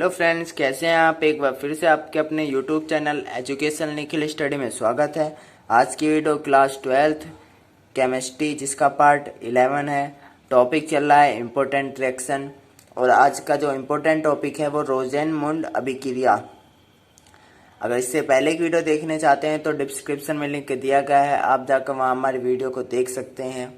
Hello friends, कैसे हैं आप। एक बार फिर से आपके अपने YouTube channel education Nikhil study में स्वागत है। आज की वीडियो क्लास 12th केमिस्ट्री जिसका पार्ट 11 है। टॉपिक चल रहा है इम्पोर्टेंट रिएक्शन, और आज का जो इम्पोर्टेंट टॉपिक है वो रोजेनमुंड अभिक्रिया। अगर इससे पहले की वीडियो देखने चाहते हैं तो डिस्क्रिप्शन में लिंक दिया गया है, आप जाकर वहाँ हमारी वीडियो को देख सकते हैं।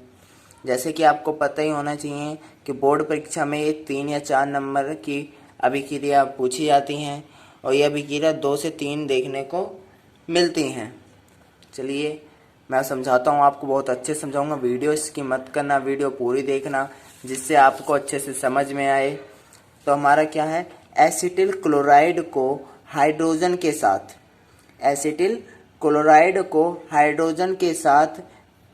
जैसे कि आपको पता ही होना चाहिए कि बोर्ड परीक्षा में ये 3 या 4 नंबर की अभिक्रिया पूछी जाती हैं, और ये अभिक्रिया 2 से 3 देखने को मिलती हैं। चलिए मैं समझाता हूँ, आपको बहुत अच्छे से समझाऊंगा। वीडियो इसकी मत करना, वीडियो पूरी देखना जिससे आपको अच्छे से समझ में आए। तो हमारा क्या है, एसिटिल क्लोराइड को हाइड्रोजन के साथ, एसिटिल क्लोराइड को हाइड्रोजन के साथ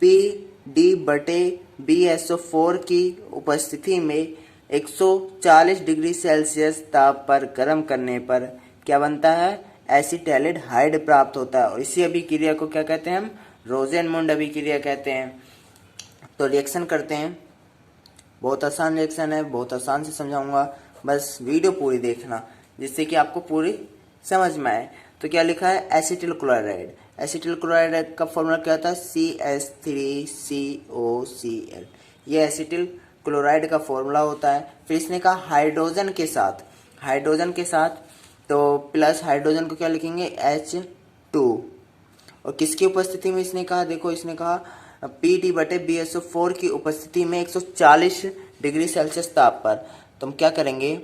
PdBSO4 की उपस्थिति में 140 डिग्री सेल्सियस ताप पर गर्म करने पर क्या बनता है, एसिटाल्डिहाइड प्राप्त होता है। और इसी अभिक्रिया को क्या कहते हैं, हम रोजेनमुंड अभिक्रिया कहते हैं। तो रिएक्शन करते हैं, बहुत आसान रिएक्शन है, बहुत आसान से समझाऊंगा, बस वीडियो पूरी देखना जिससे कि आपको पूरी समझ में आए। तो क्या लिखा है, एसिटिल क्लोराइड। एसिटिल क्लोराइड का फॉर्मूला क्या होता है, CH3COCl। ये एसिटिल क्लोराइड का फॉर्मूला होता है। फिर इसने कहा हाइड्रोजन के साथ, हाइड्रोजन के साथ तो प्लस हाइड्रोजन को क्या लिखेंगे, H2। और किसकी उपस्थिति में इसने कहा, देखो इसने कहा PdBSO4 की उपस्थिति में 140 डिग्री सेल्सियस ताप पर। तो हम क्या करेंगे,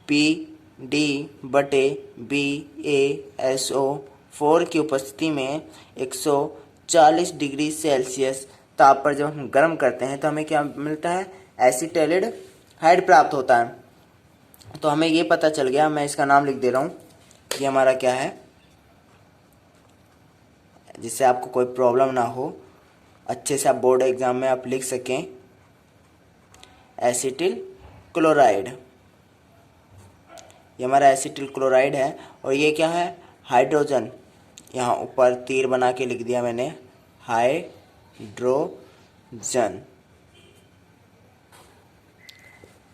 PdBSO4 की उपस्थिति में 140 डिग्री सेल्सियस ताप पर जब हम गर्म करते हैं तो हमें क्या मिलता है, एसिटाल्डिहाइड प्राप्त होता है। तो हमें ये पता चल गया, मैं इसका नाम लिख दे रहा हूँ, ये हमारा क्या है, जिससे आपको कोई प्रॉब्लम ना हो, अच्छे से आप बोर्ड एग्जाम में आप लिख सकें। एसिटिल क्लोराइड, ये हमारा एसिटिल क्लोराइड है। और ये क्या है, हाइड्रोजन, यहाँ ऊपर तीर बना के लिख दिया मैंने, हाइड्रोजन।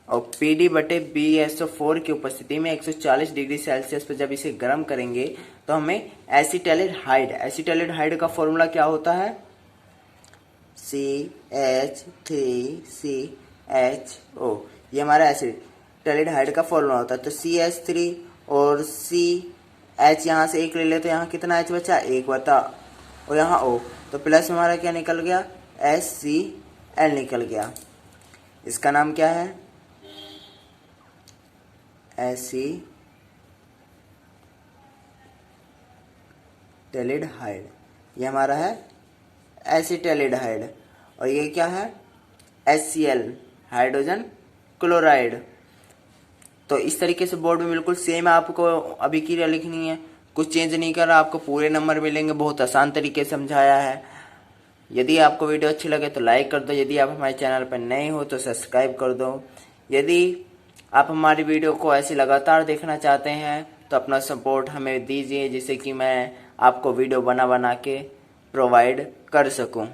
और PdBSO4 की उपस्थिति में 140 डिग्री सेल्सियस पर जब इसे गर्म करेंगे तो हमें एसिटाल्डिहाइड, एसिटाल्डिहाइड का फॉर्मूला क्या होता है, CH3CHO। ये हमारा एसिटाल्डिहाइड का फॉर्मूला होता है। तो CH3 और CH यहाँ से एक ले लेते, यहाँ कितना H बचा, एक बता, और यहाँ O, तो प्लस हमारा क्या निकल गया, HCl निकल गया। इसका नाम क्या है, एसिटाल्डिहाइड। ये हमारा है एसिटाल्डिहाइड। और ये क्या है, HCl, हाइड्रोजन क्लोराइड। तो इस तरीके से बोर्ड में बिल्कुल सेम आपको अभिक्रिया लिखनी है, कुछ चेंज नहीं कर रहा, आपको पूरे नंबर मिलेंगे। बहुत आसान तरीके से समझाया है। यदि आपको वीडियो अच्छी लगे तो लाइक कर दो, यदि आप हमारे चैनल पर नए हो तो सब्सक्राइब कर दो। यदि आप हमारी वीडियो को ऐसे लगातार देखना चाहते हैं तो अपना सपोर्ट हमें दीजिए, जिससे कि मैं आपको वीडियो बना के प्रोवाइड कर सकूं।